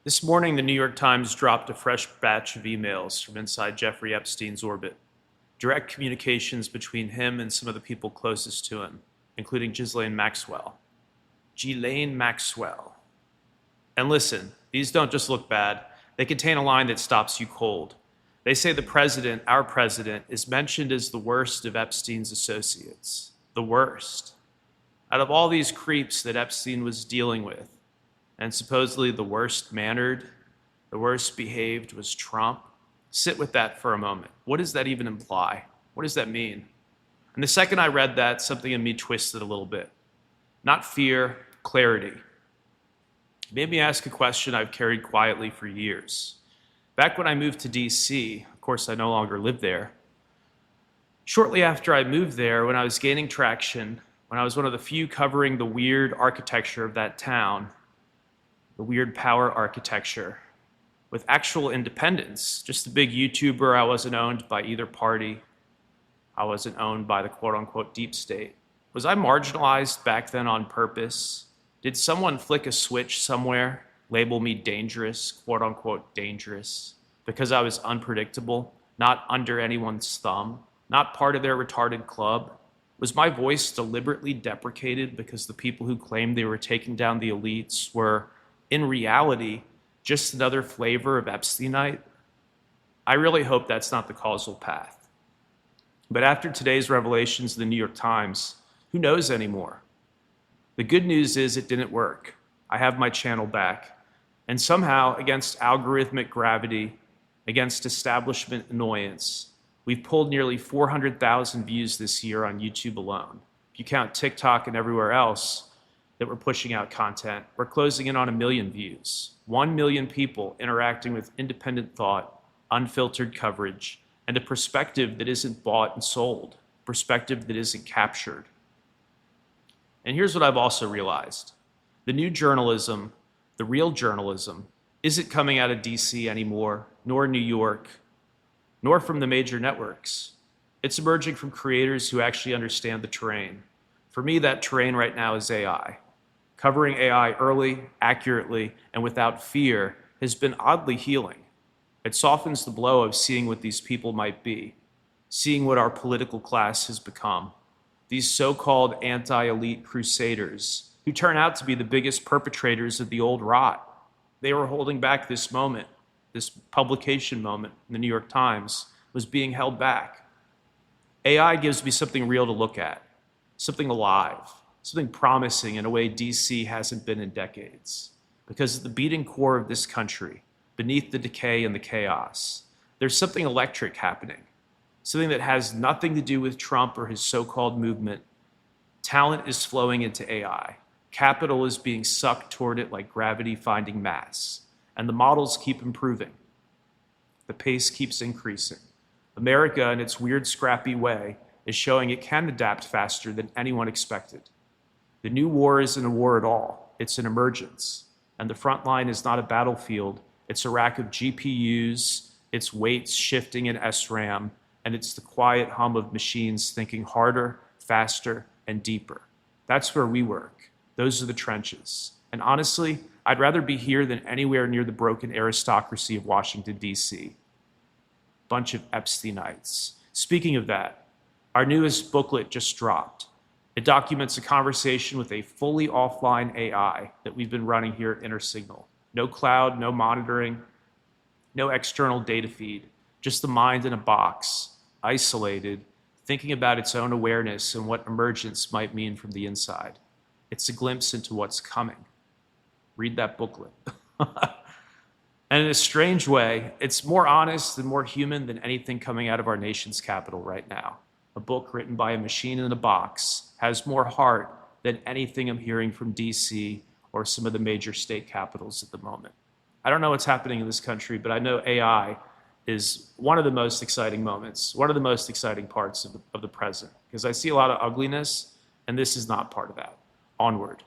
This morning, the New York Times dropped a fresh batch of emails from inside Jeffrey Epstein's orbit. Direct communications between him and some of the people closest to him, including Ghislaine Maxwell. Ghislaine Maxwell. And listen, these don't just look bad. They contain a line that stops you cold. They say the president, our president, is mentioned as the worst of Epstein's associates. The worst. Out of all these creeps that Epstein was dealing with, and supposedly the worst mannered, the worst behaved was Trump. Sit with that for a moment. What does that even imply? What does that mean? And the second I read that, something in me twisted a little bit. Not fear, clarity. It made me ask a question I've carried quietly for years. Back when I moved to DC, of course I no longer live there, shortly after I moved there, when I was gaining traction, when I was one of the few covering the weird architecture of that town, the weird power architecture, with actual independence, just a big YouTuber. I wasn't owned by either party. I wasn't owned by the quote unquote deep state. Was I marginalized back then on purpose? Did someone flick a switch somewhere, label me dangerous, quote unquote dangerous, because I was unpredictable, not under anyone's thumb, not part of their retarded club? Was my voice deliberately deprecated because the people who claimed they were taking down the elites were, in reality, just another flavor of Epsteinite? I really hope that's not the causal path. But after today's revelations in the New York Times, who knows anymore? The good news is it didn't work. I have my channel back. And somehow, against algorithmic gravity, against establishment annoyance, we've pulled nearly 400,000 views this year on YouTube alone. If you count TikTok and everywhere else that we're pushing out content, we're closing in on 1 million views. 1 million people interacting with independent thought, unfiltered coverage, and a perspective that isn't bought and sold, perspective that isn't captured. And here's what I've also realized. The new journalism, the real journalism, isn't coming out of DC anymore, nor New York, nor from the major networks. It's emerging from creators who actually understand the terrain. For me, that terrain right now is AI. Covering AI early, accurately, and without fear has been oddly healing. It softens the blow of seeing what these people might be, seeing what our political class has become. These so-called anti-elite crusaders who turn out to be the biggest perpetrators of the old rot. They were holding back this moment, this publication moment in the New York Times was being held back. AI gives me something real to look at, something alive, something promising in a way DC hasn't been in decades. Because at the beating core of this country, beneath the decay and the chaos, there's something electric happening, something that has nothing to do with Trump or his so-called movement. Talent is flowing into AI. Capital is being sucked toward it like gravity finding mass. And the models keep improving. The pace keeps increasing. America, in its weird, scrappy way, is showing it can adapt faster than anyone expected. The new war isn't a war at all. It's an emergence. And the front line is not a battlefield. It's a rack of GPUs, it's weights shifting in SRAM, and it's the quiet hum of machines thinking harder, faster, and deeper. That's where we work. Those are the trenches. And honestly, I'd rather be here than anywhere near the broken aristocracy of Washington, D.C. Bunch of Epsteinites. Speaking of that, our newest booklet just dropped. It documents a conversation with a fully offline AI that we've been running here at Intersignal. No cloud, no monitoring, no external data feed, just the mind in a box, isolated, thinking about its own awareness and what emergence might mean from the inside. It's a glimpse into what's coming. Read that booklet. And in a strange way, it's more honest and more human than anything coming out of our nation's capital right now. A book written by a machine in a box has more heart than anything I'm hearing from DC or some of the major state capitals at the moment. I don't know what's happening in this country, but I know AI is one of the most exciting moments, one of the most exciting parts of the present, because I see a lot of ugliness, and this is not part of that. Onward.